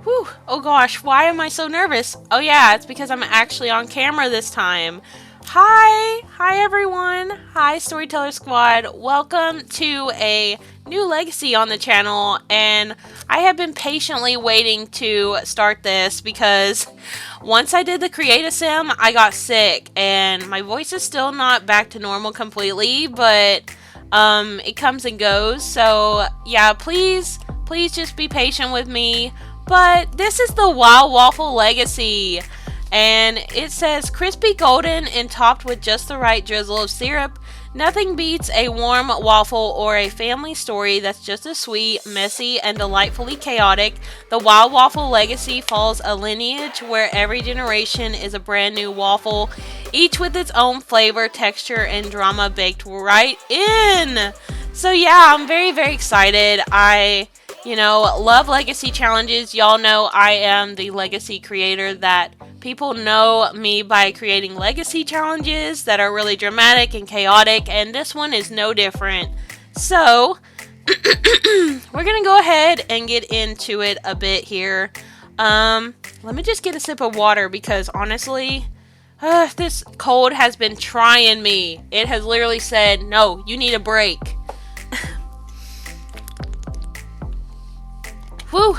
Whew. Oh gosh, why am I so nervous? Oh yeah, it's because I'm actually on camera this time. Hi everyone. Hi Storyteller Squad. Welcome to a new legacy on the channel, and I have been patiently waiting to start this because once I did the Create a Sim, I got sick and my voice is still not back to normal completely, but it comes and goes. So yeah, please just be patient with me. But this is the Wow Waffle Legacy, and it says crispy golden and topped with just the right drizzle of syrup. Nothing beats a warm waffle or a family story that's just as sweet, messy, and delightfully chaotic. The Wow Waffle Legacy follows a lineage where every generation is a brand new waffle, each with its own flavor, texture, and drama baked right in. So yeah, I'm very excited. Love legacy challenges. Y'all know I am the legacy creator that people know me by creating legacy challenges that are really dramatic and chaotic, and this one is no different. So, we're gonna go ahead and get into it a bit here. Let me just get a sip of water because honestly, this cold has been trying me. It has literally said, no, you need a break. Whew.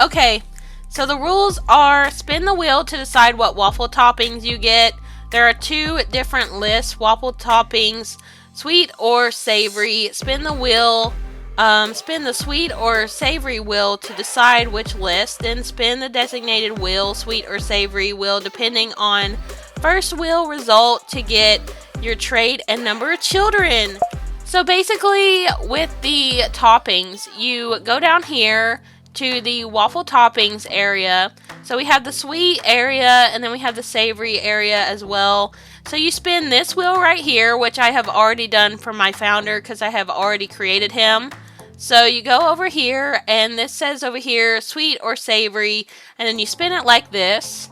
Okay, so the rules are spin the wheel to decide what waffle toppings you get. There are two different lists, waffle toppings, sweet or savory. Spin the wheel, spin the sweet or savory wheel to decide which list. Then spin the designated wheel, sweet or savory wheel, depending on first wheel result to get your trait and number of children. So basically, with the toppings, you go down here to the waffle toppings area. So we have the sweet area and then we have the savory area as well. So you spin this wheel right here, which I have already done for my founder because I have already created him. So you go over here and this says over here sweet or savory, and then you spin it like this,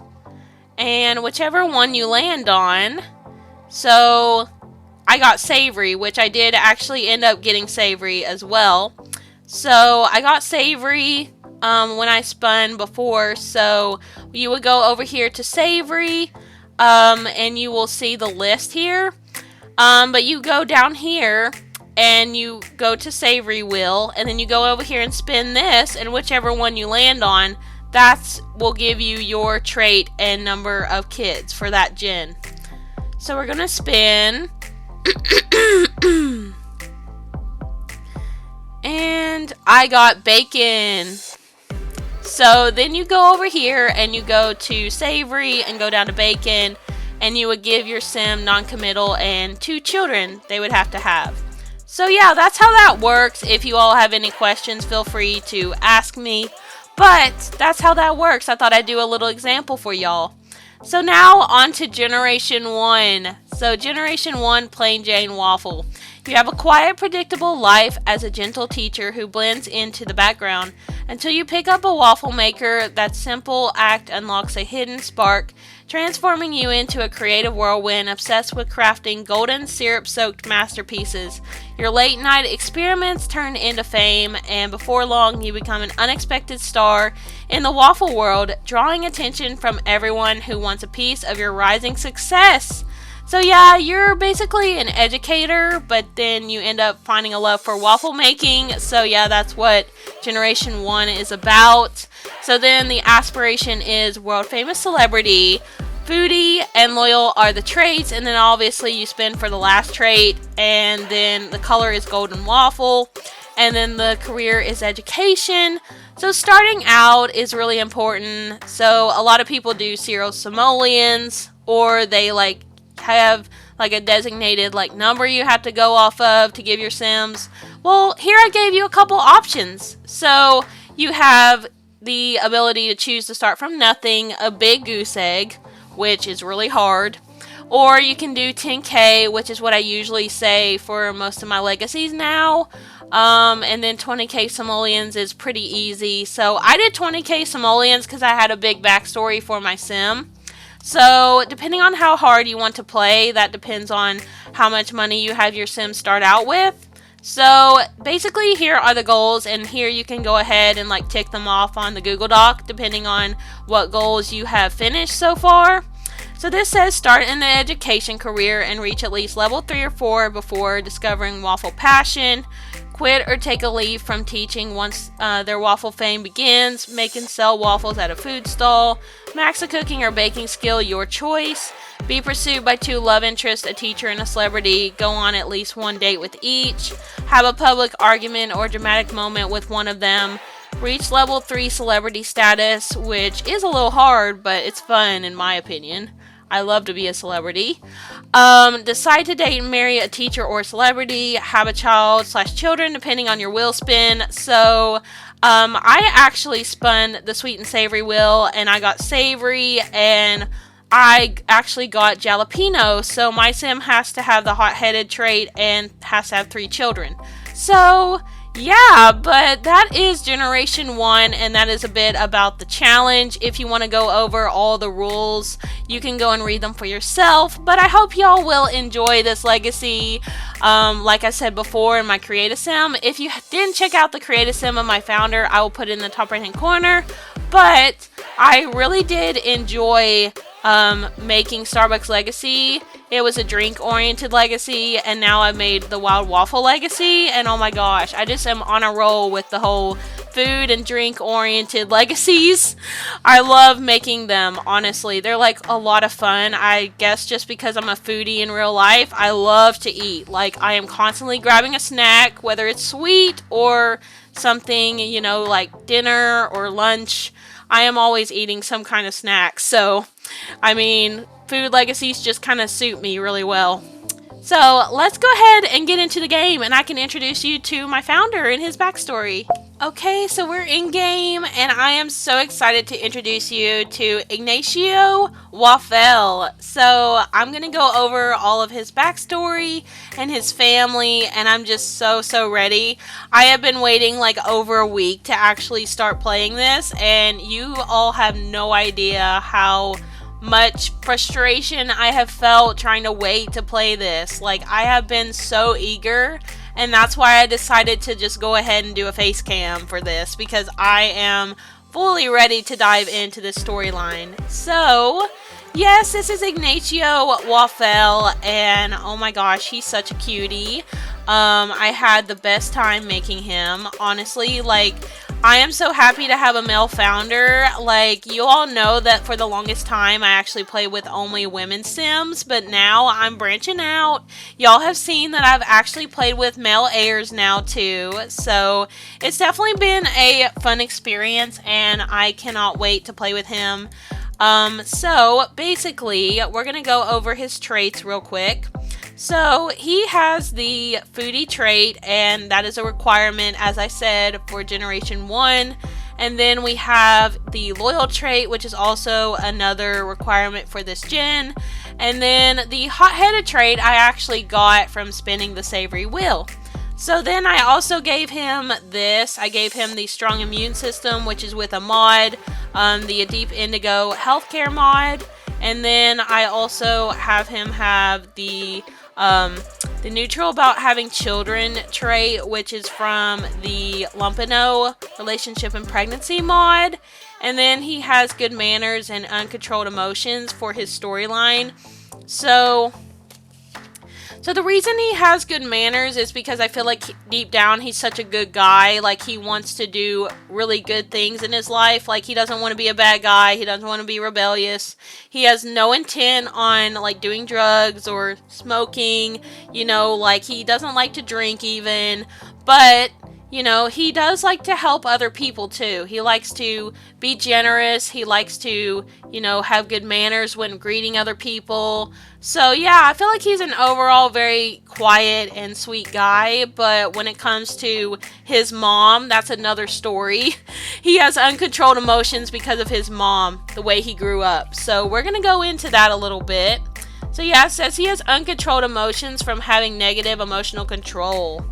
and whichever one you land on. So I got savory, which I did actually end up getting savory as well. So I got savory when I spun before. So you would go over here to savory, and you will see the list here. But you go down here and you go to savory wheel, and then you go over here and spin this, and whichever one you land on, that will give you your trait and number of kids for that gen. So we're gonna spin. And I got bacon. So then you go over here and you go to savory and go down to bacon, and you would give your sim non-committal and 2 children they would have to have. So yeah, that's how that works. If you all have any questions, feel free to ask me. But that's how that works. I thought I'd do a little example for y'all. So now on to Generation 1. So Generation 1, Plain Jane Waffle. You have a quiet, predictable life as a gentle teacher who blends into the background until you pick up a waffle maker. That simple act unlocks a hidden spark, transforming you into a creative whirlwind obsessed with crafting golden syrup-soaked masterpieces. Your late-night experiments turn into fame, and before long you become an unexpected star in the waffle world, drawing attention from everyone who wants a piece of your rising success. So yeah, you're basically an educator, but then you end up finding a love for waffle making. So yeah, that's what Generation 1 is about. So then the aspiration is world famous celebrity, foodie, and loyal are the traits, and then obviously you spin for the last trait, and then the color is golden waffle, and then the career is education. So starting out is really important. So a lot of people do serial simoleons, or they have a designated number you have to go off of to give your sims. Well, here I gave you a couple options. So you have the ability to choose to start from nothing, a big goose egg, which is really hard, or you can do 10k, which is what I usually say for most of my legacies now. And then 20k simoleons is pretty easy. So I did 20k simoleons because I had a big backstory for my sim. So depending on how hard you want to play, that depends on how much money you have your sim start out with. So basically here are the goals, and here you can go ahead and like tick them off on the Google Doc depending on what goals you have finished so far. So this says start in the education career and reach at least level 3 or 4 before discovering waffle passion. Quit or take a leave from teaching once their waffle fame begins. Make and sell waffles at a food stall. Max a cooking or baking skill, your choice. Be pursued by 2 love interests, a teacher and a celebrity. Go on at least 1 date with each. Have a public argument or dramatic moment with one of them. Reach level 3 celebrity status, which is a little hard, but it's fun in my opinion. I love to be a celebrity. Decide to date and marry a teacher or celebrity. Have a child/children, depending on your wheel spin. So, I actually spun the sweet and savory wheel, and I got savory, and I actually got jalapeno. So my sim has to have the hot-headed trait and has to have 3 children. So, yeah, but that is Generation 1, and that is a bit about the challenge. If you want to go over all the rules, you can go and read them for yourself, but I hope y'all will enjoy this legacy. Like I said before in my Create-A-Sim, if you didn't check out the Create-A-Sim of my founder, I will put it in the top right-hand corner, but I really did enjoy making Starbucks Legacy. It was a drink-oriented legacy, and now I've made the Wild Waffle Legacy, and oh my gosh, I just am on a roll with the whole food and drink-oriented legacies. I love making them, honestly. They're like a lot of fun. I guess just because I'm a foodie in real life, I love to eat. Like, I am constantly grabbing a snack, whether it's sweet or something, you know, like dinner or lunch. I am always eating some kind of snack, so I mean, food legacies just kind of suit me really well. So let's go ahead and get into the game, and I can introduce you to my founder and his backstory. Okay, so we're in game, and I am so excited to introduce you to Ignacio Waffle. So I'm going to go over all of his backstory and his family, and I'm just so ready. I have been waiting like over a week to actually start playing this, and you all have no idea how much frustration I have felt trying to wait to play this. Like, I have been so eager, and that's why I decided to just go ahead and do a face cam for this, because I am fully ready to dive into this storyline. So, yes, this is Ignacio Waffle, and oh my gosh, he's such a cutie. I had the best time making him, honestly. Like, I am so happy to have a male founder. Like, you all know that for the longest time I actually played with only women's sims, but now I'm branching out. Y'all have seen that I've actually played with male heirs now too, so it's definitely been a fun experience, and I cannot wait to play with him. So basically, we're gonna go over his traits real quick. So he has the foodie trait, and that is a requirement, as I said, for Generation 1. And then we have the loyal trait, which is also another requirement for this gen. And then the hot-headed trait I actually got from spinning the savory wheel. So then I also gave him this. I gave him the strong immune system, which is with a mod, the Deep Indigo healthcare mod. And then I also have him have the neutral about having children trait, which is from the Lumpino relationship and pregnancy mod. And then he has good manners and uncontrolled emotions for his storyline. So the reason he has good manners is because I feel like deep down he's such a good guy. Like, he wants to do really good things in his life. Like, he doesn't want to be a bad guy. He doesn't want to be rebellious. He has no intent on, like, doing drugs or smoking. You know, like, he doesn't like to drink even. But, you know, he does like to help other people too. He likes to be generous. He likes to, you know, have good manners when greeting other people. So yeah, I feel like he's an overall very quiet and sweet guy, but when it comes to his mom, that's another story. He has uncontrolled emotions because of his mom, the way he grew up. So we're going to go into that a little bit. So yeah, it says he has uncontrolled emotions from having negative emotional control.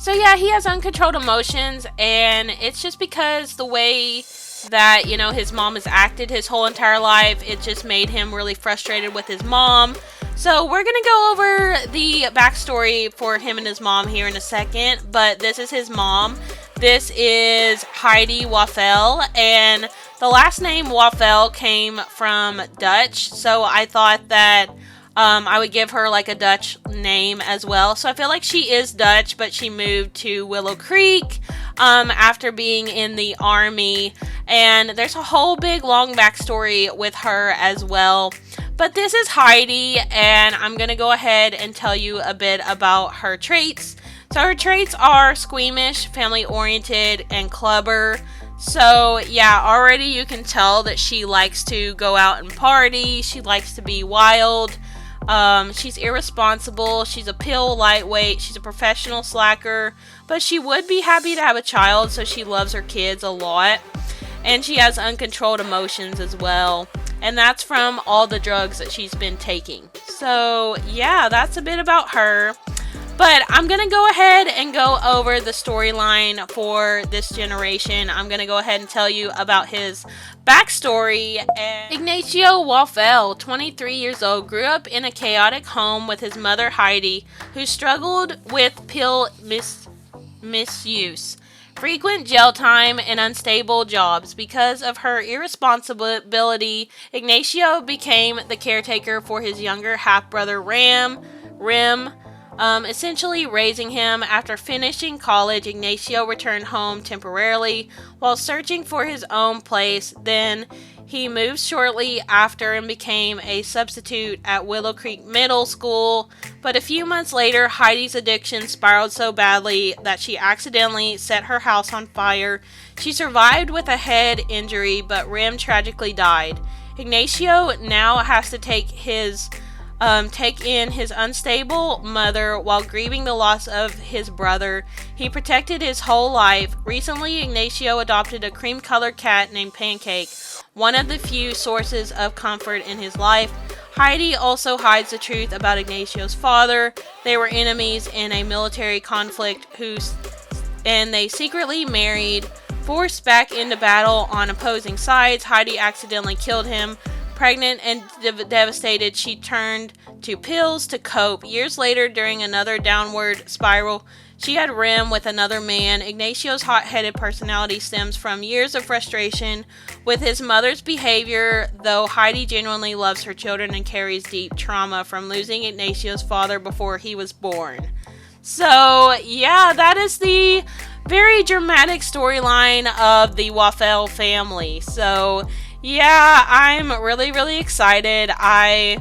So yeah, he has uncontrolled emotions, and it's just because the way that, you know, his mom has acted his whole entire life, it just made him really frustrated with his mom. So we're going to go over the backstory for him and his mom here in a second, but this is his mom. This is Heidi Waffel, and the last name Waffel came from Dutch, so I thought that I would give her like a Dutch name as well. So I feel like she is Dutch, but she moved to Willow Creek after being in the army, and there's a whole big long backstory with her as well. But this is Heidi, and I'm going to go ahead and tell you a bit about her traits. So her traits are squeamish, family-oriented, and clubber. So yeah, already you can tell that she likes to go out and party. She likes to be wild. She's irresponsible. She's a pill lightweight. She's a professional slacker. But she would be happy to have a child, so she loves her kids a lot. And she has uncontrolled emotions as well. And that's from all the drugs that she's been taking. So yeah, that's a bit about her. But I'm going to go ahead and go over the storyline for this generation. I'm going to go ahead and tell you about his backstory. And Ignacio Waffel, 23 years old, grew up in a chaotic home with his mother Heidi, who struggled with pill misuse, frequent jail time, and unstable jobs. Because of her irresponsibility, Ignacio became the caretaker for his younger half-brother Rem, essentially raising him. After finishing college, Ignacio returned home temporarily while searching for his own place. Then he moved shortly after and became a substitute at Willow Creek Middle School. But a few months later, Heidi's addiction spiraled so badly that she accidentally set her house on fire. She survived with a head injury, but Rem tragically died. Ignacio now has to take in his unstable mother while grieving the loss of his brother he protected his whole life. Recently, Ignacio adopted a cream-colored cat named Pancake, one of the few sources of comfort in his life. Heidi also hides the truth about Ignacio's father. They were enemies in a military conflict and they secretly married. Forced back into battle on opposing sides, Heidi accidentally killed him. Pregnant and devastated, she turned to pills to cope. Years later, during another downward spiral, she had Rem with another man. Ignacio's hot-headed personality stems from years of frustration with his mother's behavior, though Heidi genuinely loves her children and carries deep trauma from losing Ignacio's father before he was born. So, yeah, that is the very dramatic storyline of the Waffel family. So, yeah, I'm really, really excited. I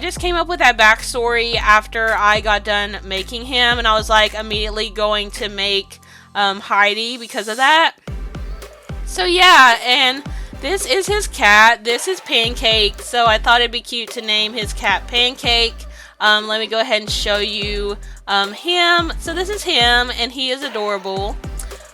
just came up with that backstory after I got done making him, and I was like immediately going to make Heidi because of that. So yeah, and this is his cat. This is Pancake. So I thought it'd be cute to name his cat Pancake. Let me go ahead and show you him. So this is him, and he is adorable.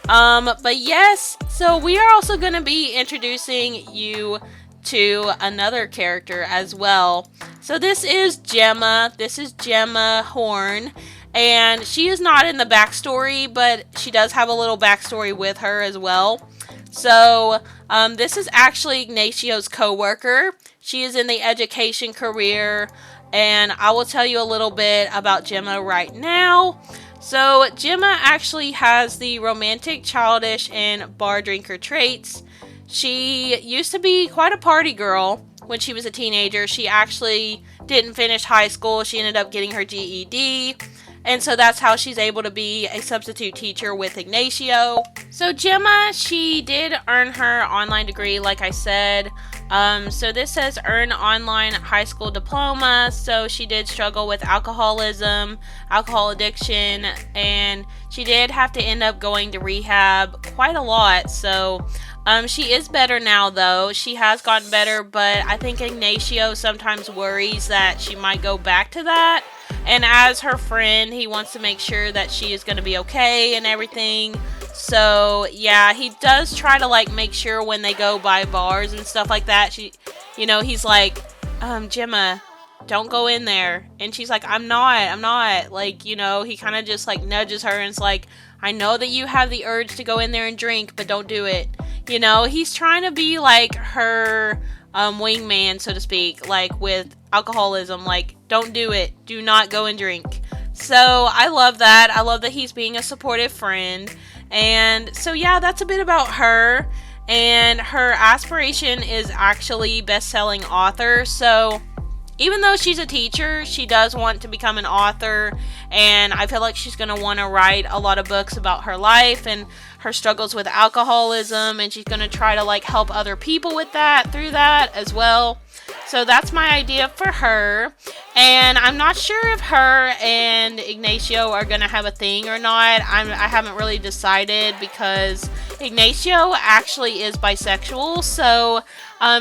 But yes, so we are also going to be introducing you to another character as well. So this is Gemma. This is Gemma Horn. And she is not in the backstory, but she does have a little backstory with her as well. So this is actually Ignacio's co-worker. She is in the education career. And I will tell you a little bit about Gemma right now. So Gemma actually has the romantic, childish, and bar drinker traits. She used to be quite a party girl when she was a teenager. She actually didn't finish high school. She ended up getting her GED. And so that's how she's able to be a substitute teacher with Ignacio. So Gemma, she did earn her online degree, like I said. So this says earn online high school diploma. So she did struggle with alcoholism, alcohol addiction, and she did have to end up going to rehab quite a lot. So she is better now, though. She has gotten better, but I think Ignacio sometimes worries that she might go back to that. And as her friend, he wants to make sure that she is going to be okay and everything. So, yeah, he does try to, like, make sure when they go by bars and stuff like that, he's like, Gemma, don't go in there. And she's like, I'm not. Like, he kind of just, like, nudges her and is like, I know that you have the urge to go in there and drink, but don't do it. You know, he's trying to be like her wingman, so to speak, like with alcoholism. Like, don't do it. Do not go and drink. So I love that. I love that he's being a supportive friend. And so, yeah, that's a bit about her. And her aspiration is actually best-selling author. So even though she's a teacher, she does want to become an author, and I feel like she's going to want to write a lot of books about her life and her struggles with alcoholism, and she's going to try to like help other people with that through that as well. So that's my idea for her, and I'm not sure if her and Ignacio are going to have a thing or not. I haven't really decided, because Ignacio actually is bisexual, so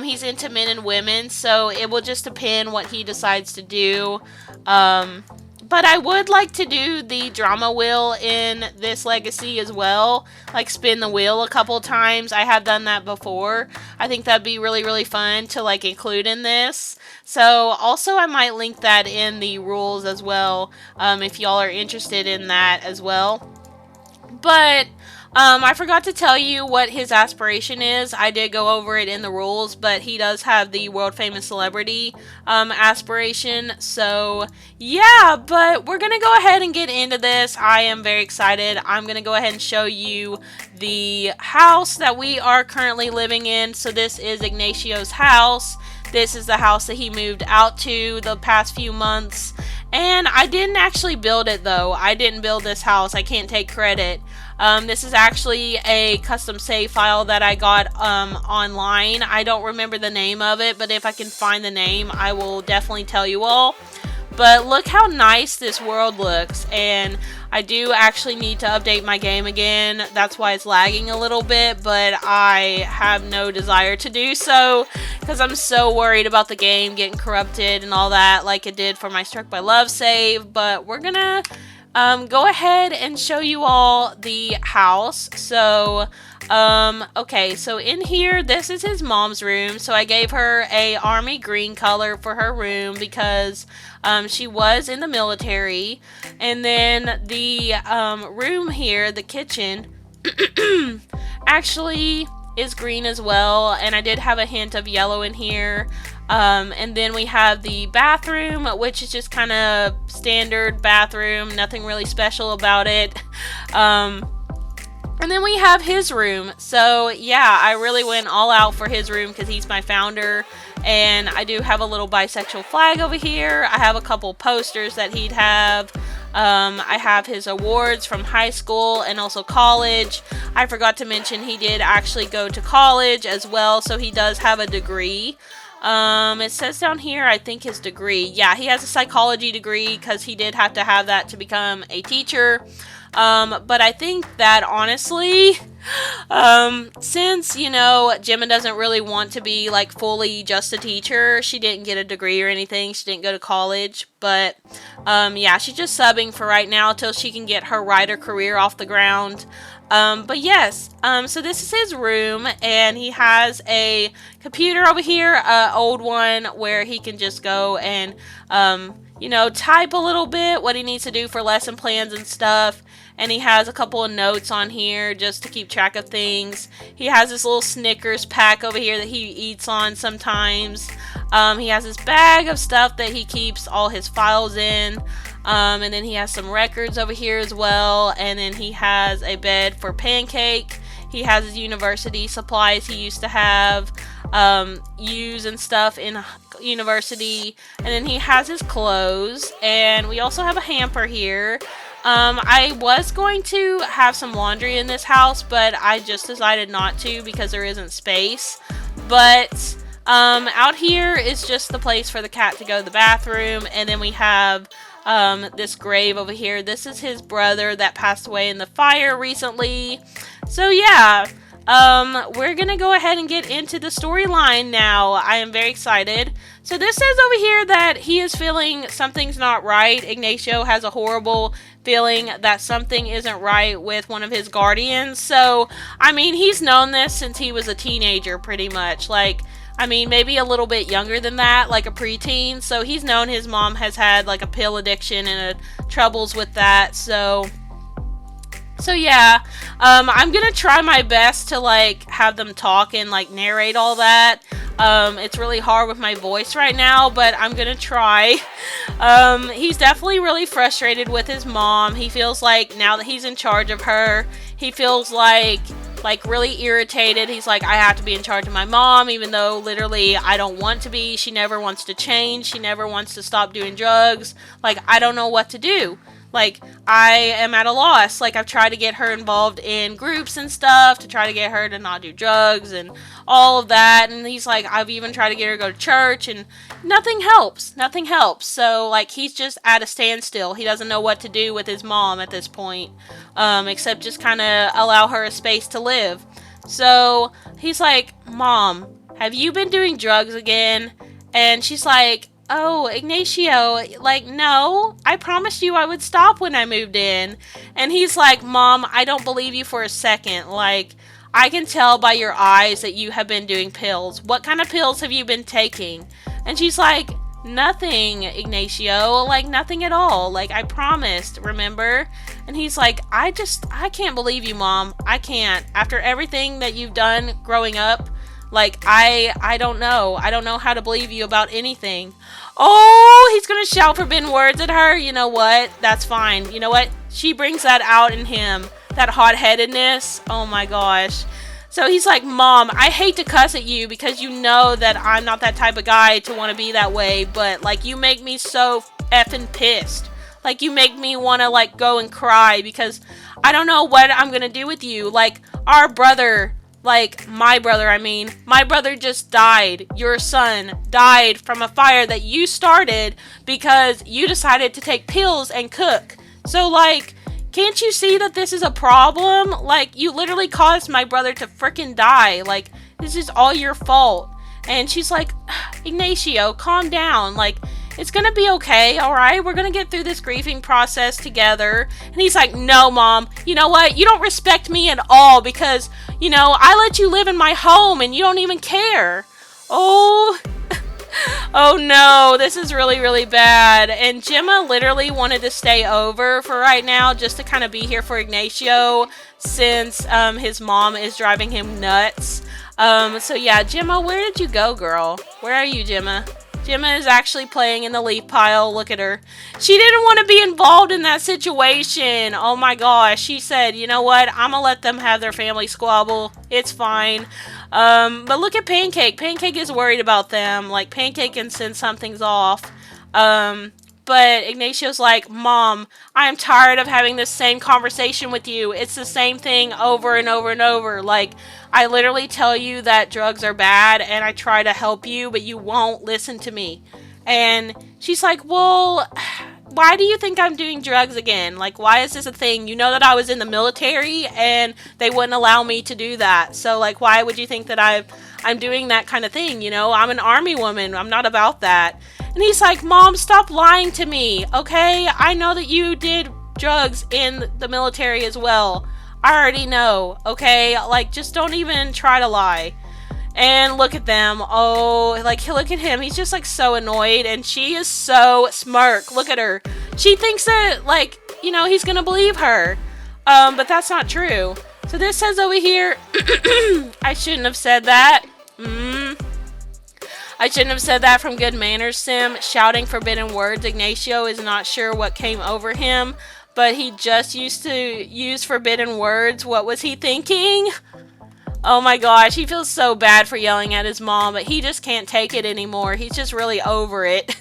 he's into men and women, so it will just depend what he decides to do. But I would like to do the drama wheel in this legacy as well. Like, spin the wheel a couple times. I have done that before. I think that'd be really, really fun to like include in this. So also I might link that in the rules as well, if y'all are interested in that as well. But I forgot to tell you what his aspiration is. I did go over it in the rules, but he does have the world famous celebrity aspiration. So yeah, but we're gonna go ahead and get into this. I am very excited. I'm gonna go ahead and show you the house that we are currently living in. So this is Ignacio's house. This is the house that he moved out to the past few months. And I didn't actually build it though. I didn't build this house. I can't take credit. This is actually a custom save file that I got online. I don't remember the name of it, but if I can find the name, I will definitely tell you all. But look how nice this world looks, and I do actually need to update my game again. That's why it's lagging a little bit, but I have no desire to do so because I'm so worried about the game getting corrupted and all that, like it did for my Struck by Love save. But we're gonna go ahead and show you all the house. So okay, so in here, this is his mom's room. So I gave her a army green color for her room because she was in the military. And then the room here, the kitchen, actually is green as well, and I did have a hint of yellow in here. And then we have the bathroom, which is just kind of standard bathroom, nothing really special about it. And then we have his room. So yeah, I really went all out for his room because he's my founder. And I do have a little bisexual flag over here. I have a couple posters that he'd have. I have his awards from high school and also college. I forgot to mention he did actually go to college as well, so he does have a degree. It says down here, I think his degree. Yeah, he has a psychology degree because he did have to have that to become a teacher. But I think that honestly, since, you know, Gemma doesn't really want to be like fully just a teacher, she didn't get a degree or anything, she didn't go to college, but, yeah, she's just subbing for right now till she can get her writer career off the ground. But yes, so this is his room, and he has a computer over here, old one, where he can just go and, you know, type a little bit what he needs to do for lesson plans and stuff. And he has a couple of notes on here just to keep track of things. He has this little Snickers pack over here that he eats on sometimes. He has this bag of stuff that he keeps all his files in. And then he has some records over here as well. And then he has a bed for Pancake. He has his university supplies he used to have, use and stuff in university. And then he has his clothes. And we also have a hamper here. I was going to have some laundry in this house, but I just decided not to because there isn't space. But out here is just the place for the cat to go to the bathroom. And then we have this grave over here. This is his brother that passed away in the fire recently. So yeah, we're gonna go ahead and get into the storyline now. I am very excited. So this says over here that he is feeling something's not right. Ignacio has a horrible feeling that something isn't right with one of his guardians. So, I mean, he's known this since he was a teenager, pretty much. Like, I mean, maybe a little bit younger than that, like a preteen. So he's known his mom has had like a pill addiction and troubles with that. So So yeah, I'm gonna try my best to like have them talk and like narrate all that. It's really hard with my voice right now, but I'm gonna try. He's definitely really frustrated with his mom. He feels like now that he's in charge of her, he feels like really irritated. He's like, I have to be in charge of my mom, even though literally I don't want to be. She never wants to change. She never wants to stop doing drugs. Like, I don't know what to do. Like, I am at a loss. Like, I've tried to get her involved in groups and stuff to try to get her to not do drugs and all of that. And he's like, I've even tried to get her to go to church and nothing helps. Nothing helps. So, like, he's just at a standstill. He doesn't know what to do with his mom at this point, except just kind of allow her a space to live. So, he's like, Mom, have you been doing drugs again? And she's like, oh, Ignacio, like, no, I promised you I would stop when I moved in. And he's like, Mom, I don't believe you for a second. Like, I can tell by your eyes that you have been doing pills. What kind of pills have you been taking? And she's like, nothing, Ignacio, like, nothing at all. Like, I promised, remember? And he's like, I can't believe you, Mom. I can't. After everything that you've done growing up, like, I don't know. I don't know how to believe you about anything. Oh, he's gonna shout forbidden words at her. You know what? That's fine. You know what? She brings that out in him. That hot-headedness. Oh my gosh. So he's like, Mom, I hate to cuss at you because you know that I'm not that type of guy to want to be that way, but, like, you make me so effing pissed. Like, you make me want to, like, go and cry because I don't know what I'm gonna do with you. Like, our brother... Like, my brother just died. Your son died from a fire that you started because you decided to take pills and cook. So, like, can't you see that this is a problem? Like, you literally caused my brother to frickin' die. Like, this is all your fault. And she's like, Ignacio, calm down. Like, it's gonna be okay, alright? We're gonna get through this grieving process together. And he's like, no, Mom. You know what? You don't respect me at all because, you know, I let you live in my home and you don't even care. Oh, oh no, this is really, really bad. And Gemma literally wanted to stay over for right now just to kind of be here for Ignacio since his mom is driving him nuts. So yeah, Gemma, where did you go, girl? Where are you, Gemma? Gemma is actually playing in the leaf pile. Look at her. She didn't want to be involved in that situation. Oh my gosh. She said, you know what? I'm going to let them have their family squabble. It's fine. But look at Pancake. Pancake is worried about them. Like, Pancake can sense something's off. But Ignacio's like, Mom, I am tired of having this same conversation with you. It's the same thing over and over and over. Like, I literally tell you that drugs are bad and I try to help you, but you won't listen to me. And she's like, well, why do you think I'm doing drugs again? Like, why is this a thing? You know that I was in the military and they wouldn't allow me to do that. So, like, why would you think that I'm doing that kind of thing? You know, I'm an army woman. I'm not about that. And he's like, Mom, stop lying to me, okay? I know that you did drugs in the military as well. I already know, okay? Like, just don't even try to lie. And look at them. Oh, like, look at him. He's just, like, so annoyed. And she is so smirk. Look at her. She thinks that, like, you know, he's gonna believe her. But that's not true. So this says over here, I shouldn't have said that. I shouldn't have said that from good manners, Sim. Shouting forbidden words. Ignacio is not sure what came over him, but he just used to use forbidden words. What was he thinking? Oh my gosh, he feels so bad for yelling at his mom, but he just can't take it anymore. He's just really over it.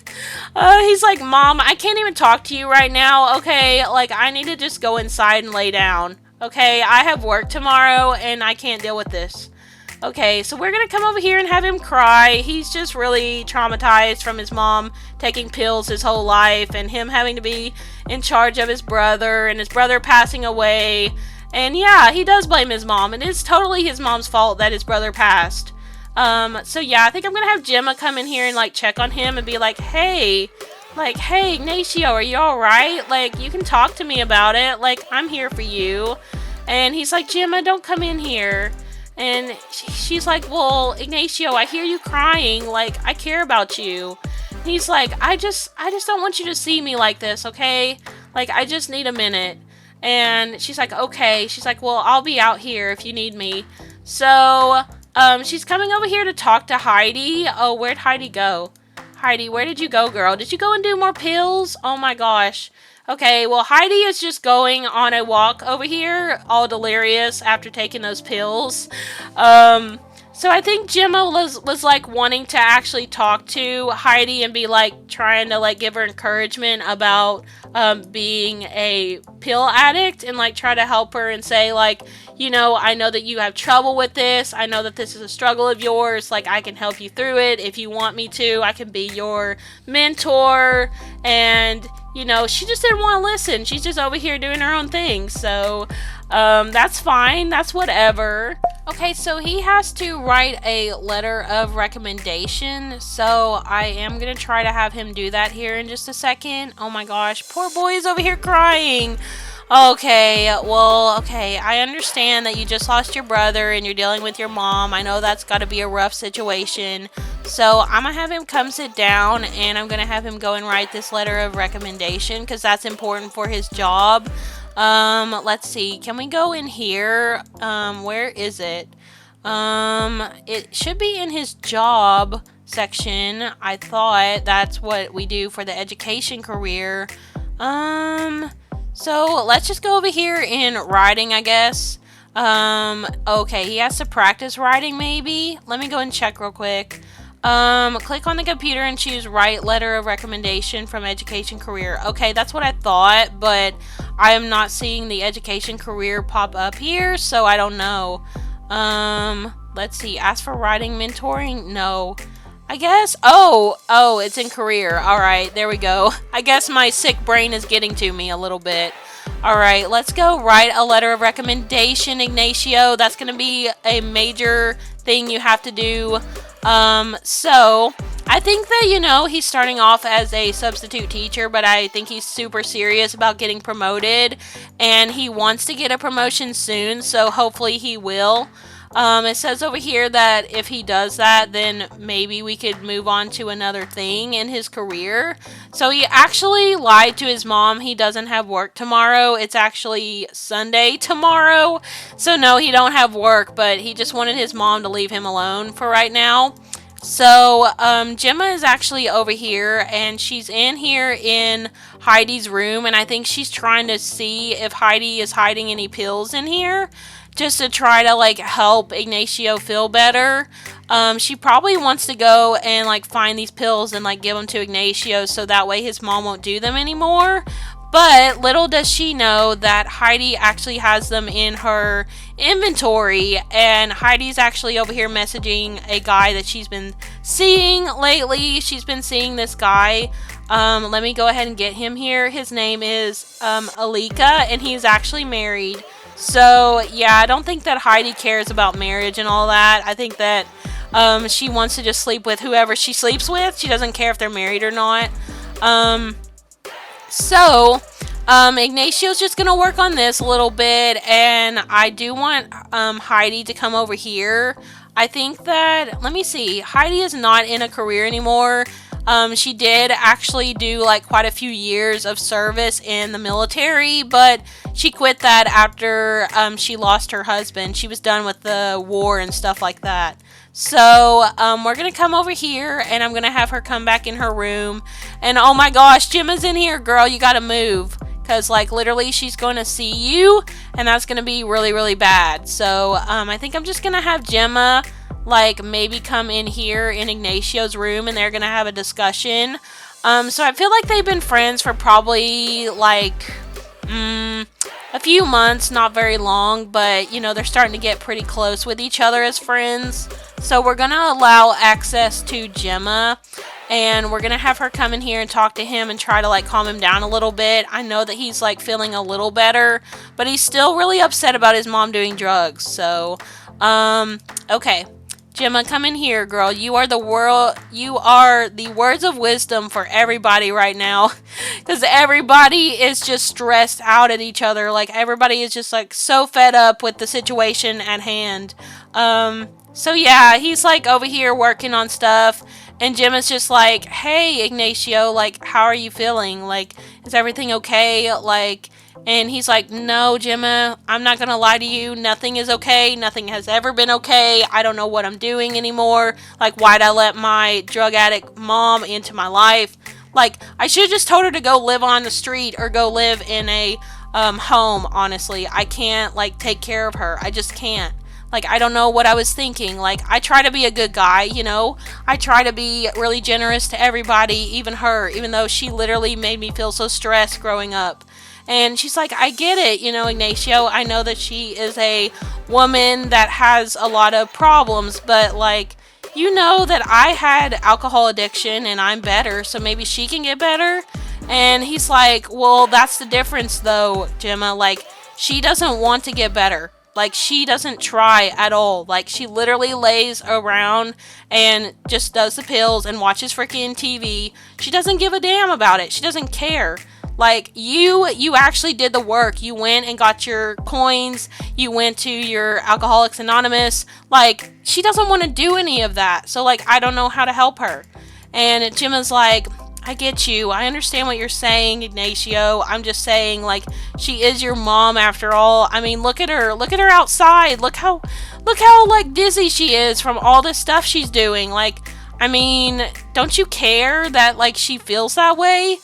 He's like, Mom, I can't even talk to you right now, okay? Like, I need to just go inside and lay down, okay? I have work tomorrow, and I can't deal with this. Okay, so we're gonna come over here and have him cry. He's just really traumatized from his mom taking pills his whole life and him having to be in charge of his brother and his brother passing away. And yeah, he does blame his mom. And it's totally his mom's fault that his brother passed. So yeah, I think I'm gonna have Gemma come in here and like check on him and be like, hey, Ignacio, are you alright? Like, you can talk to me about it. Like, I'm here for you. And he's like, Gemma, don't come in here. And she's like, well, Ignacio, I hear you crying. Like, I care about you. And he's like, I just don't want you to see me like this, okay? Like, I just need a minute. And she's like, okay. She's like, well, I'll be out here if you need me. So, she's coming over here to talk to Heidi. Oh, where'd Heidi go? Heidi, where did you go, girl? Did you go and do more pills? Oh my gosh. Okay, well, Heidi is just going on a walk over here, all delirious after taking those pills. So I think Gemma was like wanting to actually talk to Heidi and be like trying to like give her encouragement about being a pill addict and like try to help her and say like, you know, I know that you have trouble with this. I know that this is a struggle of yours. Like, I can help you through it. If you want me to, I can be your mentor. And, you know, she just didn't want to listen. She's just over here doing her own thing. So, that's fine. That's whatever. Okay, so he has to write a letter of recommendation. So, I am going to try to have him do that here in just a second. Oh my gosh, poor boy is over here crying. Okay, well, okay, I understand that you just lost your brother and you're dealing with your mom. I know that's got to be a rough situation. So I'm going to have him come sit down and I'm going to have him go and write this letter of recommendation because that's important for his job. Let's see. Can we go in here? Where is it? It should be in his job section. I thought that's what we do for the education career. So let's just go over here in writing, I guess. Okay, he has to practice writing maybe. Let me go and check real quick. Click on the computer and choose write letter of recommendation from education career. Okay, that's what I thought, but I am not seeing the education career pop up here, so I don't know. Let's see, ask for writing mentoring? No. I guess, oh, it's in career. Alright, there we go. I guess my sick brain is getting to me a little bit. Alright, let's go write a letter of recommendation, Ignacio. That's going to be a major thing you have to do. So, I think that, you know, he's starting off as a substitute teacher, but I think he's super serious about getting promoted, and he wants to get a promotion soon, so hopefully he will. It says over here that if he does that, then maybe we could move on to another thing in his career. So he actually lied to his mom. He doesn't have work tomorrow. It's actually Sunday tomorrow. So no, he don't have work, but he just wanted his mom to leave him alone for right now. So, Gemma is actually over here, and she's in here in Heidi's room, and I think she's trying to see if Heidi is hiding any pills in here, just to try to, like, help Ignacio feel better. She probably wants to go and, like, find these pills and, like, give them to Ignacio so that way his mom won't do them anymore. But little does she know that Heidi actually has them in her inventory, and Heidi's actually over here messaging a guy that she's been seeing lately. She's been seeing this guy. Let me go ahead and get him here. His name is Alika, and he's actually married. So, yeah, I don't think that Heidi cares about marriage and all that. I think that she wants to just sleep with whoever she sleeps with. She doesn't care if they're married or not. So, Ignacio's just going to work on this a little bit, and I do want Heidi to come over here. I think that, let me see, Heidi is not in a career anymore. She did actually do like quite a few years of service in the military, but she quit that after she lost her husband. She was done with the war and stuff like that. So, we're going to come over here, and I'm going to have her come back in her room. And, oh my gosh, Gemma's in here, girl. You got to move. Because, like, literally, she's going to see you, and that's going to be really, really bad. So, I think I'm just going to have Gemma, like, maybe come in here in Ignacio's room, and they're going to have a discussion. So I feel like they've been friends for probably, like, a few months, not very long, but, you know, they're starting to get pretty close with each other as friends. So we're going to allow access to Gemma, and we're going to have her come in here and talk to him and try to, like, calm him down a little bit. I know that he's, like, feeling a little better, but he's still really upset about his mom doing drugs. So, okay. Gemma, come in here, girl. You are the words of wisdom for everybody right now. Because everybody is just stressed out at each other. Like, everybody is just, like, so fed up with the situation at hand. So yeah, he's, like, over here working on stuff. And Gemma's just like, hey, Ignacio, like, how are you feeling? Like, is everything okay? Like, And he's like, no, Gemma, I'm not going to lie to you. Nothing is okay. Nothing has ever been okay. I don't know what I'm doing anymore. Like, why'd I let my drug addict mom into my life? Like, I should have just told her to go live on the street or go live in a home, honestly. I can't, like, take care of her. I just can't. Like, I don't know what I was thinking. Like, I try to be a good guy, you know? I try to be really generous to everybody, even her, even though she literally made me feel so stressed growing up. And she's like, I get it, you know, Ignacio. I know that she is a woman that has a lot of problems, but like, you know that I had alcohol addiction and I'm better, so maybe she can get better. And he's like, well, that's the difference though, Gemma. Like, she doesn't want to get better. Like, she doesn't try at all. Like, she literally lays around and just does the pills and watches freaking TV. She doesn't give a damn about it. She doesn't care. Like, you actually did the work. You went and got your coins. You went to your Alcoholics Anonymous. Like, she doesn't want to do any of that. So, like, I don't know how to help her. And Gemma's like, I get you. I understand what you're saying, Ignacio. I'm just saying, like, she is your mom after all. I mean, look at her. Look at her outside. Look how, like, dizzy she is from all this stuff she's doing. Like, I mean, don't you care that, like, she feels that way?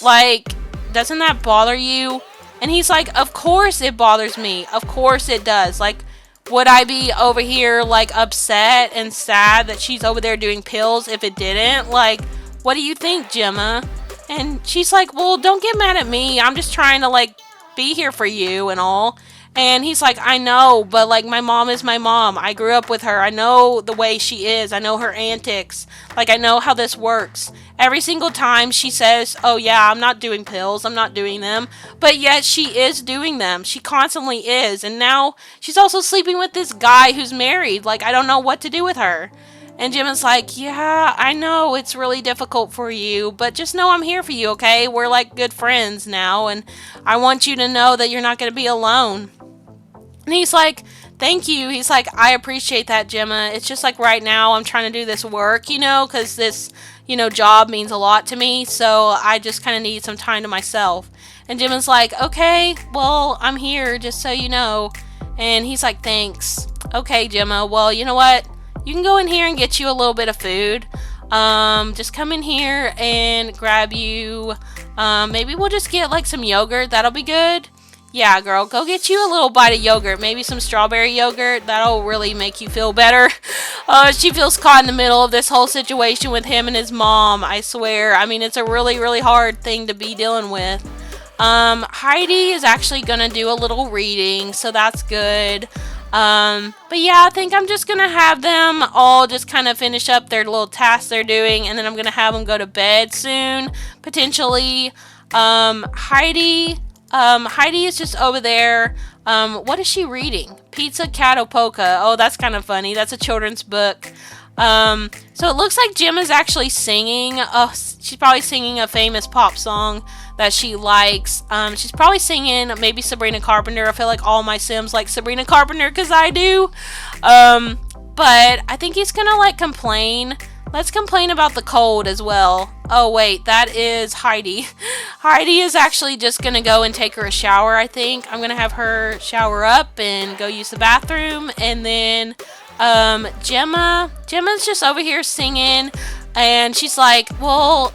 Like, doesn't that bother you? And he's like, of course it bothers me. Of course it does. Like, would I be over here, like, upset and sad that she's over there doing pills if it didn't? Like, what do you think, Gemma? And she's like, well, don't get mad at me. I'm just trying to, like, be here for you and all. And he's like, I know, but, like, my mom is my mom. I grew up with her. I know the way she is. I know her antics. Like, I know how this works. Every single time she says, oh, yeah, I'm not doing pills. I'm not doing them. But yet she is doing them. She constantly is. And now she's also sleeping with this guy who's married. Like, I don't know what to do with her. And Jim is like, yeah, I know it's really difficult for you, but just know I'm here for you, okay? We're like good friends now, and I want you to know that you're not going to be alone. And he's like, thank you. He's like, I appreciate that, Gemma. It's just like right now I'm trying to do this work, you know, because this, you know, job means a lot to me, so I just kind of need some time to myself. And Gemma's like, okay, well, I'm here, just so you know. And he's like, thanks. Okay, Gemma, well, you know what? You can go in here and get you a little bit of food. Just come in here and grab you. Maybe we'll just get like some yogurt. That'll be good. Yeah, girl, go get you a little bite of yogurt. Maybe some strawberry yogurt. That'll really make you feel better. She feels caught in the middle of this whole situation with him and his mom. I swear. I mean, it's a really, really hard thing to be dealing with. Heidi is actually gonna do a little reading, so that's good. But yeah, I think I'm just gonna have them all just kind of finish up their little tasks they're doing, and then I'm gonna have them go to bed soon, potentially. Heidi is just over there. What is she reading? Pizza Catopoca. Oh, that's kind of funny. That's a children's book. So it looks like Jim is actually singing. Oh, she's probably singing a famous pop song that she likes. She's probably singing maybe Sabrina Carpenter. I feel like all my Sims like Sabrina Carpenter because I do. But I think he's gonna like complain. Let's complain about the cold as well. Oh wait, that is Heidi. Heidi is actually just gonna go and take her a shower, I think. I'm gonna have her shower up and go use the bathroom, and then Gemma's just over here singing, and she's like, well,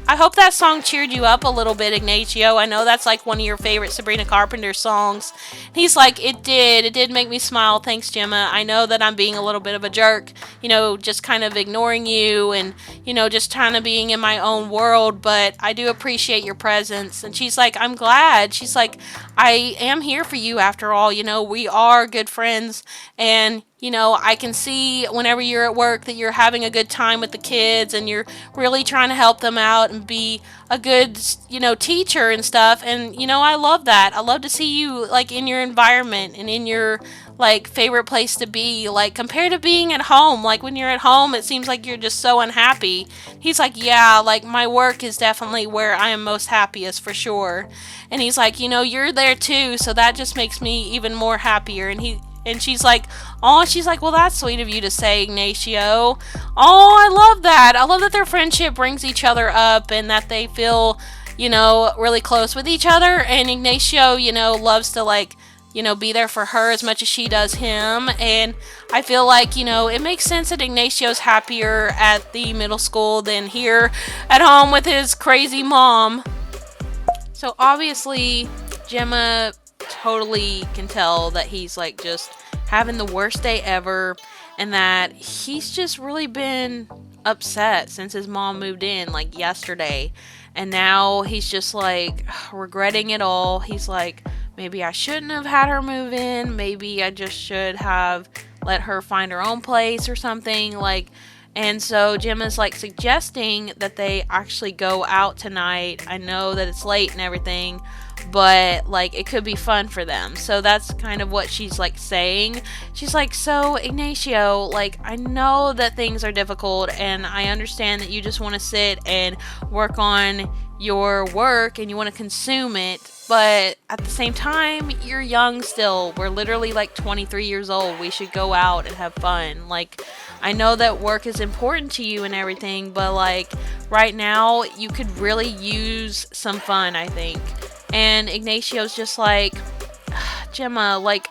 I hope that song cheered you up a little bit, Ignacio. I know that's like one of your favorite Sabrina Carpenter songs. And he's like, it did make me smile. Thanks, Gemma. I know that I'm being a little bit of a jerk, you know, just kind of ignoring you and, you know, just kind of being in my own world, but I do appreciate your presence. And she's like, I'm glad. She's like, I am here for you after all. You know, we are good friends, and you know, I can see whenever you're at work that you're having a good time with the kids and you're really trying to help them out and be a good, you know, teacher and stuff. And, you know, I love that. I love to see you, like, in your environment and in your, like, favorite place to be. Like, compared to being at home. Like, when you're at home, it seems like you're just so unhappy. He's like, yeah, like, my work is definitely where I am most happiest, for sure. And he's like, you know, you're there too, so that just makes me even more happier. And she's like, well, that's sweet of you to say, Ignacio. Oh, I love that. I love that their friendship brings each other up and that they feel, really close with each other. And Ignacio, loves to be there for her as much as she does him. And I feel like, it makes sense that Ignacio's happier at the middle school than here at home with his crazy mom. So obviously, Gemma totally can tell that he's like just having the worst day ever, and that he's just really been upset since his mom moved in like yesterday. And now he's just like regretting it all. He's like, maybe I shouldn't have had her move in. Maybe I just should have let her find her own place or something. And so Gemma's like suggesting that they actually go out tonight. I know that it's late and everything, but like it could be fun for them. So that's kind of what she's like saying. She's like, so Ignacio, like I know that things are difficult and I understand that you just want to sit and work on your work and you want to consume it, but at the same time you're young still. We're literally like 23 years old. We should go out and have fun. Like I know that work is important to you and everything, but like right now you could really use some fun, I think. And Ignacio's just like, Gemma, like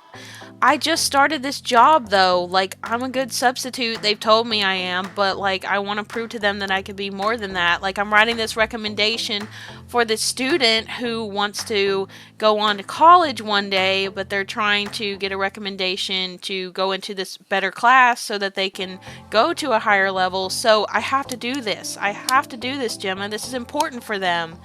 I just started this job though. Like I'm a good substitute. They've told me I am, but like I want to prove to them that I could be more than that. Like I'm writing this recommendation for this student who wants to go on to college one day, but they're trying to get a recommendation to go into this better class so that they can go to a higher level. So I have to do this. I have to do this, Gemma. This is important for them.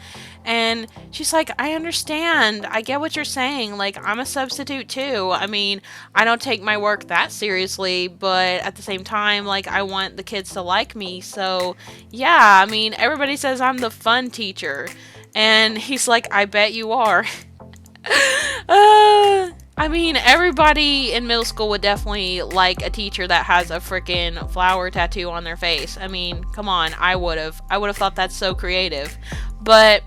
And she's like, I understand. I get what you're saying. Like, I'm a substitute too. I mean, I don't take my work that seriously, but at the same time, like, I want the kids to like me. So, yeah, I mean, everybody says I'm the fun teacher. And he's like, I bet you are. I mean, everybody in middle school would definitely like a teacher that has a freaking flower tattoo on their face. I mean, come on, I would have thought that's so creative. But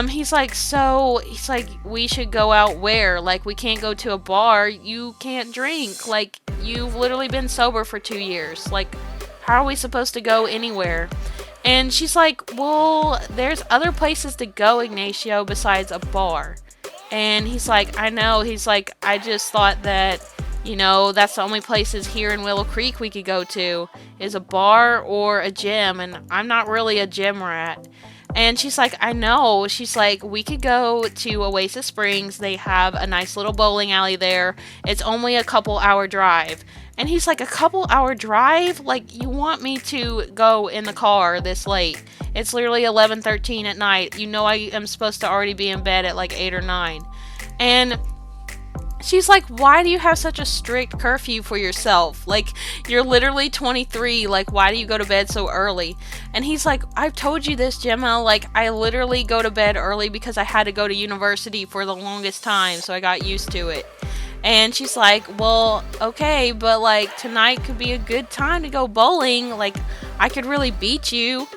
he's like, we should go out where? Like, we can't go to a bar. You can't drink. Like, you've literally been sober for 2 years. Like, how are we supposed to go anywhere? And she's like, well, there's other places to go, Ignacio, besides a bar. And he's like, I know. He's like, I just thought that, that's the only places here in Willow Creek we could go to is a bar or a gym. And I'm not really a gym rat. And she's like, I know. She's like, we could go to Oasis Springs. They have a nice little bowling alley there. It's only a couple-hour drive. And he's like, a couple-hour drive? Like, you want me to go in the car this late? It's literally 11:13 at night. I am supposed to already be in bed at like 8 or 9. And she's like, why do you have such a strict curfew for yourself? Like, you're literally 23. Like, why do you go to bed so early? And he's like, I've told you this, Gemma. Like, I literally go to bed early because I had to go to university for the longest time, so I got used to it. And she's like, well, okay, but like tonight could be a good time to go bowling. Like, I could really beat you.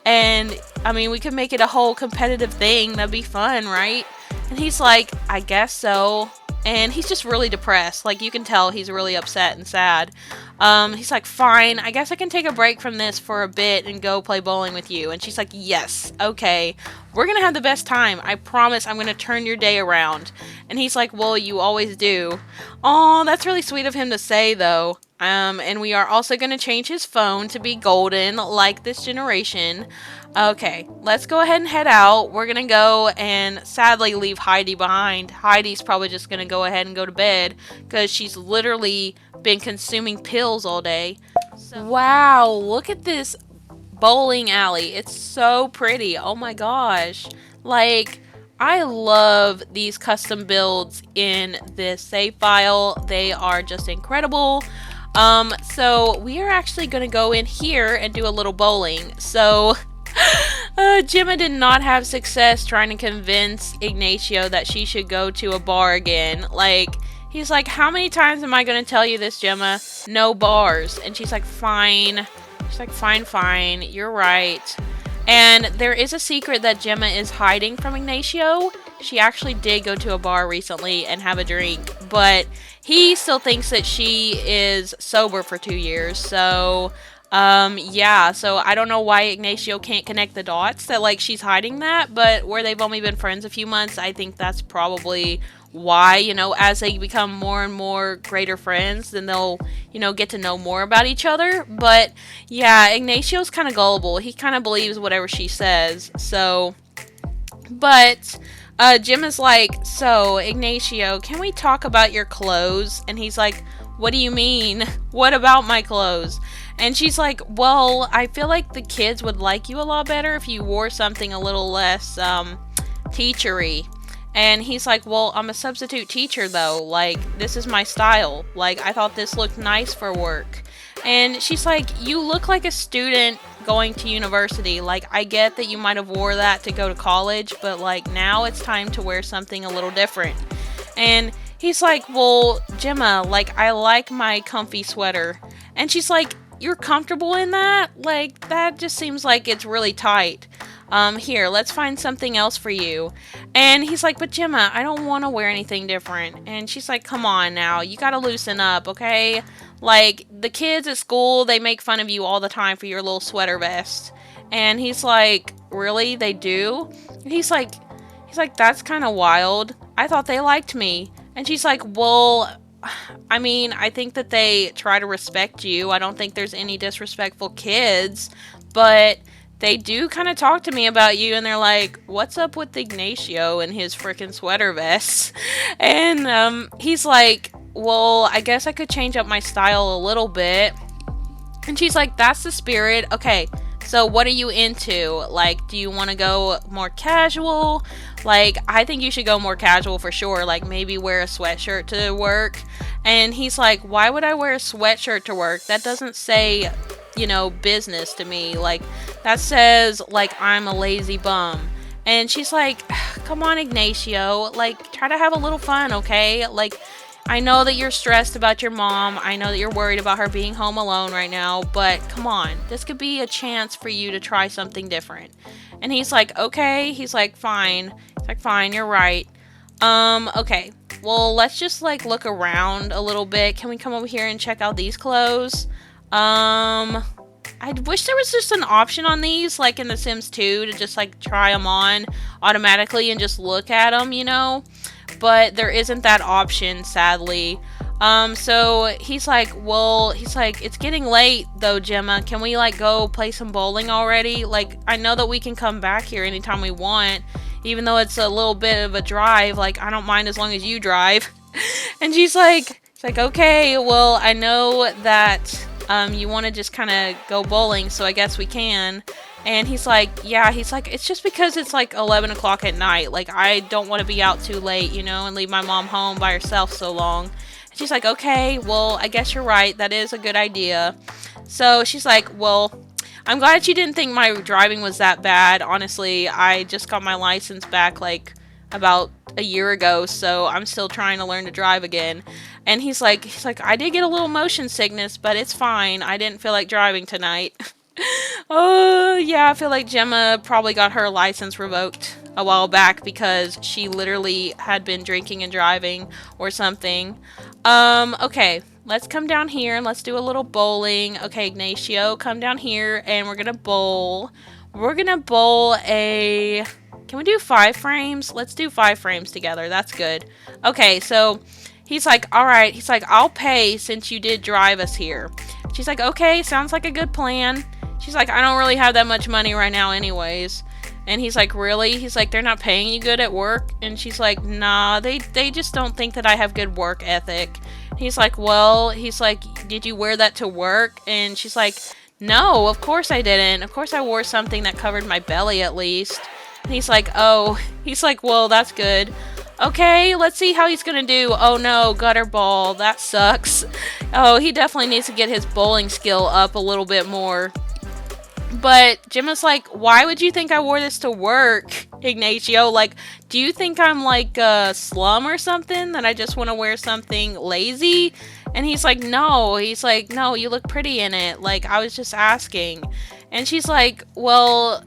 And I mean, we could make it a whole competitive thing. That'd be fun, right? And he's like, I guess so. And he's just really depressed. Like, you can tell he's really upset and sad. He's like, fine, I guess I can take a break from this for a bit and go play bowling with you. And she's like, yes, okay. We're going to have the best time. I promise I'm going to turn your day around. And he's like, well, you always do. Oh, that's really sweet of him to say, though. And we are also going to change his phone to be golden, like this generation. Okay, let's go ahead and head out. We're going to go and sadly leave Heidi behind. Heidi's probably just going to go ahead and go to bed because she's literally been consuming pills all day. Wow, look at this bowling alley. It's so pretty. Oh my gosh. Like, I love these custom builds in this save file. They are just incredible. So we are actually going to go in here and do a little bowling. So Gemma did not have success trying to convince Ignacio that she should go to a bar again. Like, he's like, how many times am I going to tell you this, Gemma? No bars. And she's like, fine. She's like, fine, you're right. And there is a secret that Gemma is hiding from Ignacio. She actually did go to a bar recently and have a drink, but he still thinks that she is sober for 2 years. So Yeah, so I don't know why Ignacio can't connect the dots that like she's hiding that, but where they've only been friends a few months, I think that's probably why, as they become more and more greater friends, then they'll, get to know more about each other. But yeah, Ignacio's kind of gullible. He kind of believes whatever she says. So, but Jim is like, "So, Ignacio, can we talk about your clothes?" And he's like, "What do you mean? What about my clothes?" And she's like, "Well, I feel like the kids would like you a lot better if you wore something a little less teachery." And he's like, "Well, I'm a substitute teacher though. Like, this is my style. Like, I thought this looked nice for work." And she's like, "You look like a student going to university. Like, I get that you might have wore that to go to college, but like now it's time to wear something a little different." And he's like, "Well, Gemma, like I like my comfy sweater." And she's like, "You're comfortable in that? Like that just seems like it's really tight. Here, let's find something else for you." And he's like, "But Gemma, I don't want to wear anything different." And she's like, "Come on now, you gotta loosen up, okay? Like, the kids at school, they make fun of you all the time for your little sweater vest." And he's like, "Really? They do?" And he's like, "That's kind of wild. I thought they liked me." And she's like, "Well, I mean, I think that they try to respect you. I don't think there's any disrespectful kids, but they do kind of talk to me about you, and they're like, 'What's up with Ignacio and his freaking sweater vests?'" And he's like, "Well, I guess I could change up my style a little bit." And she's like, "That's the spirit. Okay, so what are you into? Like, do you want to go more casual? Like, I think you should go more casual for sure. Like, maybe wear a sweatshirt to work." And he's like, "Why would I wear a sweatshirt to work? That doesn't say, business to me. Like, that says, like, I'm a lazy bum." And she's like, "Come on, Ignacio. Like, try to have a little fun, okay? Like, I know that you're stressed about your mom. I know that you're worried about her being home alone right now, but come on. This could be a chance for you to try something different." And he's like, "Okay." He's like, "Fine." He's like, "Fine, you're right. Okay. Well, let's just like look around a little bit. Can we come over here and check out these clothes?" I wish there was just an option on these, like in The Sims 2, to just like try them on automatically and just look at them. But there isn't that option, sadly. So he's like, "It's getting late though, Gemma. Can we like go play some bowling already? Like, I know that we can come back here anytime we want, even though it's a little bit of a drive. Like, I don't mind as long as you drive." And she's like, "Okay, well, I know that you want to just kind of go bowling, so I guess we can." And he's like, "Yeah," he's like, "It's just because it's like 11 o'clock at night. Like, I don't want to be out too late, and leave my mom home by herself so long." And she's like, "Okay, well, I guess you're right. That is a good idea." So she's like, "Well, I'm glad you didn't think my driving was that bad. Honestly, I just got my license back like about a year ago, so I'm still trying to learn to drive again." And he's like, "I did get a little motion sickness, but it's fine. I didn't feel like driving tonight." Oh, yeah, I feel like Gemma probably got her license revoked a while back because she literally had been drinking and driving or something. Okay, let's come down here and let's do a little bowling. Okay, Ignacio, come down here and we're gonna bowl. We're gonna bowl a... Can we do 5 frames? Let's do 5 frames together. That's good. Okay, so he's like, "All right." He's like, "I'll pay since you did drive us here." She's like, "Okay, sounds like a good plan." She's like, "I don't really have that much money right now anyways." And he's like, "Really?" He's like, "They're not paying you good at work?" And she's like, "Nah, they just don't think that I have good work ethic." He's like, "Well," he's like, "Did you wear that to work?" And she's like, "No, of course I didn't. Of course I wore something that covered my belly at least." And he's like, "Oh." He's like, "Well, that's good. Okay, let's see how he's gonna do. Oh no, gutter ball. That sucks. Oh, he definitely needs to get his bowling skill up a little bit more." But Gemma's like, "Why would you think I wore this to work, Ignacio? Like, do you think I'm like a slum or something? That I just want to wear something lazy?" And he's like, "No." He's like, "No, you look pretty in it. Like, I was just asking." And she's like, "Well,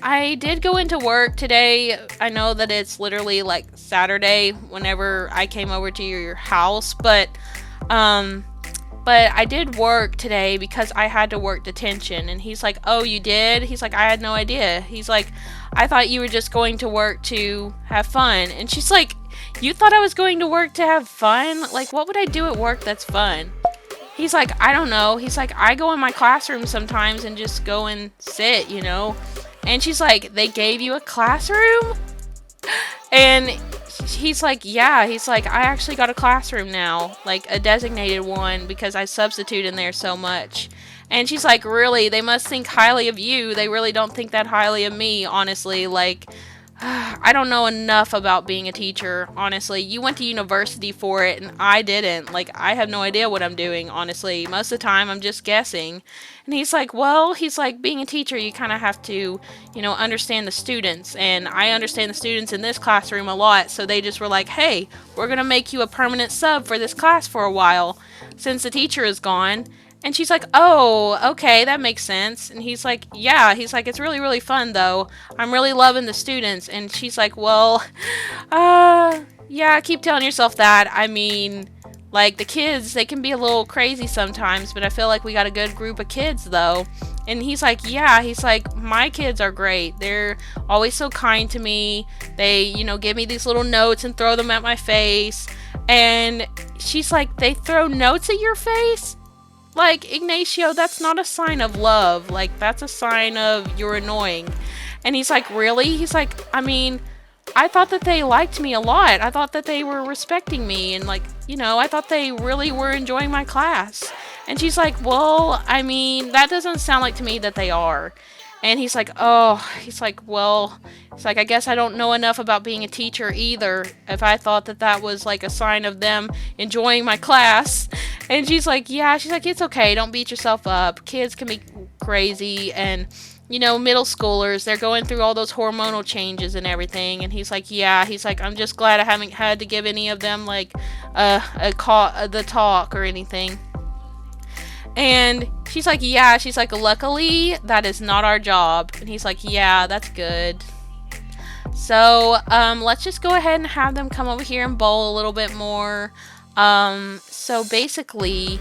I did go into work today. I know that it's literally like Saturday whenever I came over to your house, but but I did work today because I had to work detention. And he's like, oh, you did? He's like, I had no idea. He's like, I thought you were just going to work to have fun. And she's like, you thought I was going to work to have fun? Like, what would I do at work that's fun? He's like, I don't know. He's like, I go in my classroom sometimes and just go and sit, you know? And she's like, they gave you a classroom? And he's like, yeah. He's like, I actually got a classroom now, like a designated one, because I substitute in there so much. And she's like, really? They must think highly of you. They really don't think that highly of me, honestly. Like, I don't know enough about being a teacher, honestly. You went to university for it, and I didn't. Like, I have no idea what I'm doing, honestly. Most of the time, I'm just guessing. And he's like, well, he's like, being a teacher, you kind of have to, understand the students. And I understand the students in this classroom a lot, so they just were like, hey, we're going to make you a permanent sub for this class for a while, since the teacher is gone. And she's like, oh, okay, that makes sense. And he's like, yeah. He's like, it's really, really fun, though. I'm really loving the students. And she's like, well, yeah, keep telling yourself that. I mean, like, the kids, they can be a little crazy sometimes, but I feel like we got a good group of kids, though. And he's like, yeah. He's like, my kids are great. They're always so kind to me. They, give me these little notes and throw them at my face. And she's like, they throw notes at your face? Like, Ignacio, that's not a sign of love. Like, that's a sign of you're annoying. And he's like, really? He's like, I mean, I thought that they liked me a lot. I thought that they were respecting me. And, like, I thought they really were enjoying my class. And she's like, well, I mean, that doesn't sound like to me that they are. And he's like, oh, I guess I don't know enough about being a teacher either. If I thought that that was like a sign of them enjoying my class. And she's like, yeah, it's okay. Don't beat yourself up. Kids can be crazy. And, middle schoolers, they're going through all those hormonal changes and everything. And he's like, yeah, I'm just glad I haven't had to give any of them like the talk or anything. And she's like, yeah, luckily, that is not our job. And he's like, yeah, that's good. So, let's just go ahead and have them come over here and bowl a little bit more. So basically,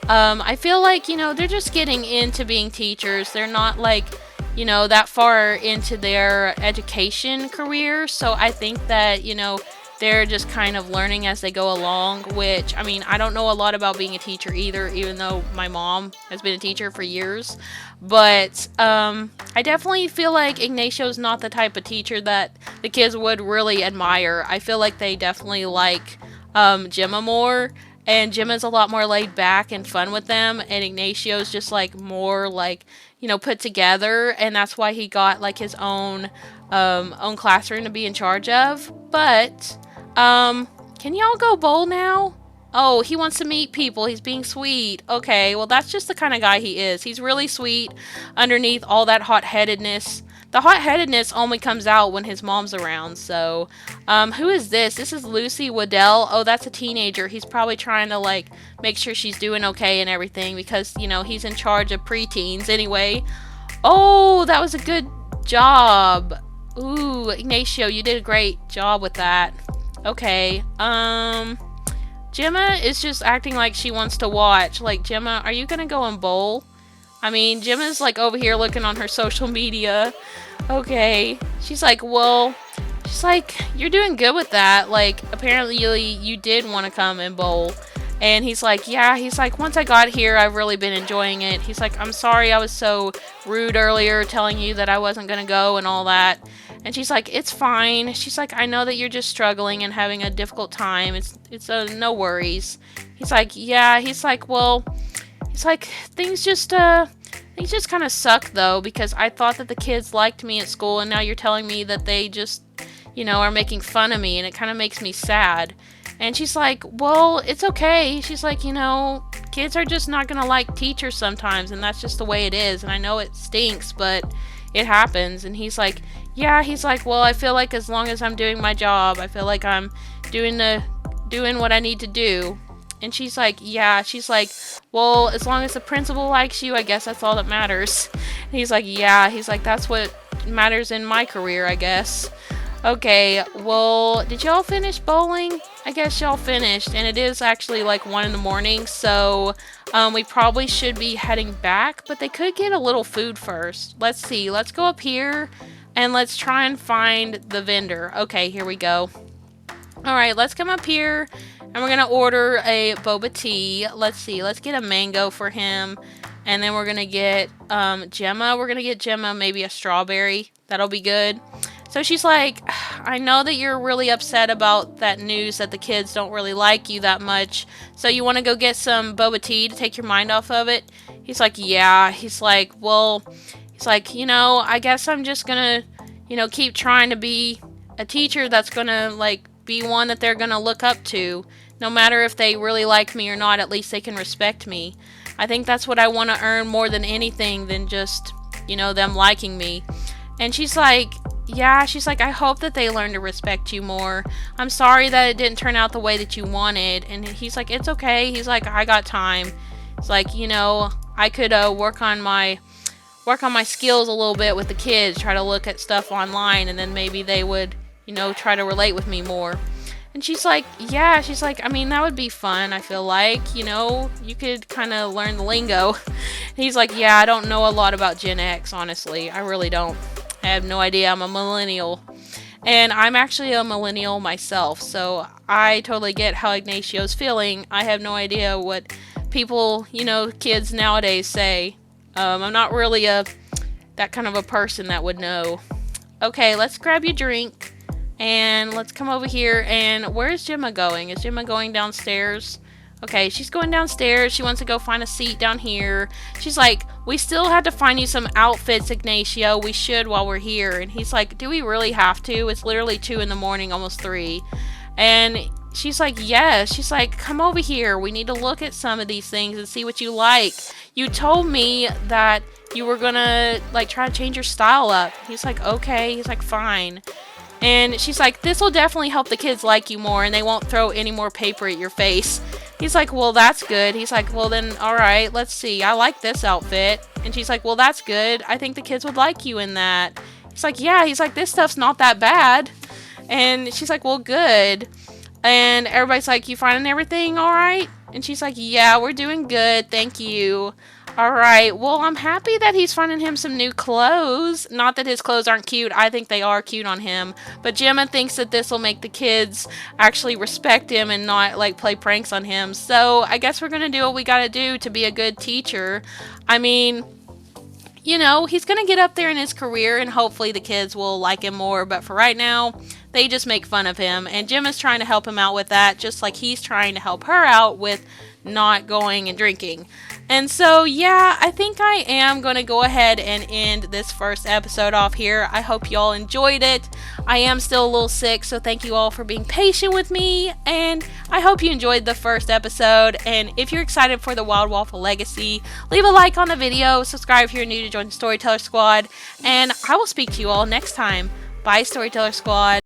I feel like, they're just getting into being teachers. They're not like, that far into their education career. So I think that, they're just kind of learning as they go along, which, I mean, I don't know a lot about being a teacher either, even though my mom has been a teacher for years. But I definitely feel like Ignacio's not the type of teacher that the kids would really admire. I feel like they definitely like Gemma more, and Gemma's a lot more laid back and fun with them, and Ignacio's just like more like, put together, and that's why he got like his own classroom to be in charge of. But can y'all go bowl now? Oh, he wants to meet people. He's being sweet. Okay, well, that's just the kind of guy he is. He's really sweet underneath all that hot-headedness. The hot-headedness only comes out when his mom's around. So, who is this? This is Lucy Waddell. Oh, that's a teenager. He's probably trying to, like, make sure she's doing okay and everything because, he's in charge of preteens anyway. Oh, that was a good job. Ooh, Ignacio, you did a great job with that. Okay, Gemma is just acting like she wants to watch. Like, Gemma, are you gonna go and bowl? I mean, Gemma's like over here looking on her social media. Okay, she's like, you're doing good with that. Like, apparently you did want to come and bowl. And he's like, yeah, once I got here, I've really been enjoying it. He's like, I'm sorry I was so rude earlier telling you that I wasn't gonna go and all that. And she's like, it's fine. She's like, I know that you're just struggling and having a difficult time. It's no worries. He's like, yeah. He's like, things just kind of suck though, because I thought that the kids liked me at school, and now you're telling me that they just, are making fun of me, and it kind of makes me sad. And she's like, well, it's okay. She's like, kids are just not gonna like teachers sometimes, and that's just the way it is. And I know it stinks, but it happens. And he's like, yeah. He's like, well, I feel like as long as I'm doing my job, I feel like I'm doing what I need to do. And she's like, yeah. She's like, well, as long as the principal likes you, I guess that's all that matters. And he's like, yeah. He's like, that's what matters in my career, I guess. Okay, well, did y'all finish bowling? I guess y'all finished, and it is actually like 1 in the morning, so we probably should be heading back, but they could get a little food first. Let's see, let's go up here, and let's try and find the vendor. Okay, here we go. Alright, let's come up here, and we're gonna order a boba tea. Let's see, let's get a mango for him, and then we're gonna get Gemma. We're gonna get Gemma maybe a strawberry. That'll be good. So she's like, I know that you're really upset about that news that the kids don't really like you that much. So you want to go get some boba tea to take your mind off of it? He's like, yeah. He's like, well, he's like, I guess I'm just going to, keep trying to be a teacher that's going to, like, be one that they're going to look up to. No matter if they really like me or not, at least they can respect me. I think that's what I want to earn more than anything than just, them liking me. And she's like, yeah, she's like, I hope that they learn to respect you more. I'm sorry that it didn't turn out the way that you wanted. And he's like, it's okay. He's like, I got time. It's like, I could work on my skills a little bit with the kids, try to look at stuff online, and then maybe they would, try to relate with me more. And she's like, yeah, she's like, I mean, that would be fun, I feel like, you could kind of learn the lingo. And he's like, yeah, I don't know a lot about Gen X, honestly. I really don't. I have no idea. I'm a millennial. And I'm actually a millennial myself, so I totally get how Ignacio's feeling. I have no idea what people, kids nowadays say. I'm not really that kind of a person that would know. Okay, let's grab your drink, and let's come over here, and where's Gemma going? Is Gemma going downstairs? Okay, she's going downstairs. She wants to go find a seat down here. She's like, we still had to find you some outfits, Ignacio. We should while we're here. And he's like, do we really have to? It's literally 2 in the morning, almost 3. And she's like, yes. She's like, come over here. We need to look at some of these things and see what you like. You told me that you were going to, like, try to change your style up. He's like, okay. He's like, fine. And she's like, this will definitely help the kids like you more, and they won't throw any more paper at your face. He's like, well, that's good. He's like, well, then, all right, let's see. I like this outfit. And she's like, well, that's good. I think the kids would like you in that. He's like, yeah. He's like, this stuff's not that bad. And she's like, well, good. And everybody's like, you finding everything all right? And she's like, yeah, we're doing good. Thank you. All right. Well, I'm happy that he's finding him some new clothes. Not that his clothes aren't cute. I think they are cute on him. But Gemma thinks that this will make the kids actually respect him and not, like, play pranks on him. So I guess we're going to do what we got to do to be a good teacher. I mean, he's going to get up there in his career, and hopefully the kids will like him more. But for right now, they just make fun of him. And Gemma's trying to help him out with that, just like he's trying to help her out with not going and drinking. And so, yeah, I think I am going to go ahead and end this first episode off here. I hope y'all enjoyed it. I am still a little sick, so thank you all for being patient with me. And I hope you enjoyed the first episode. And if you're excited for the Wild Waffle Legacy, leave a like on the video. Subscribe if you're new to join the Storyteller Squad. And I will speak to you all next time. Bye, Storyteller Squad.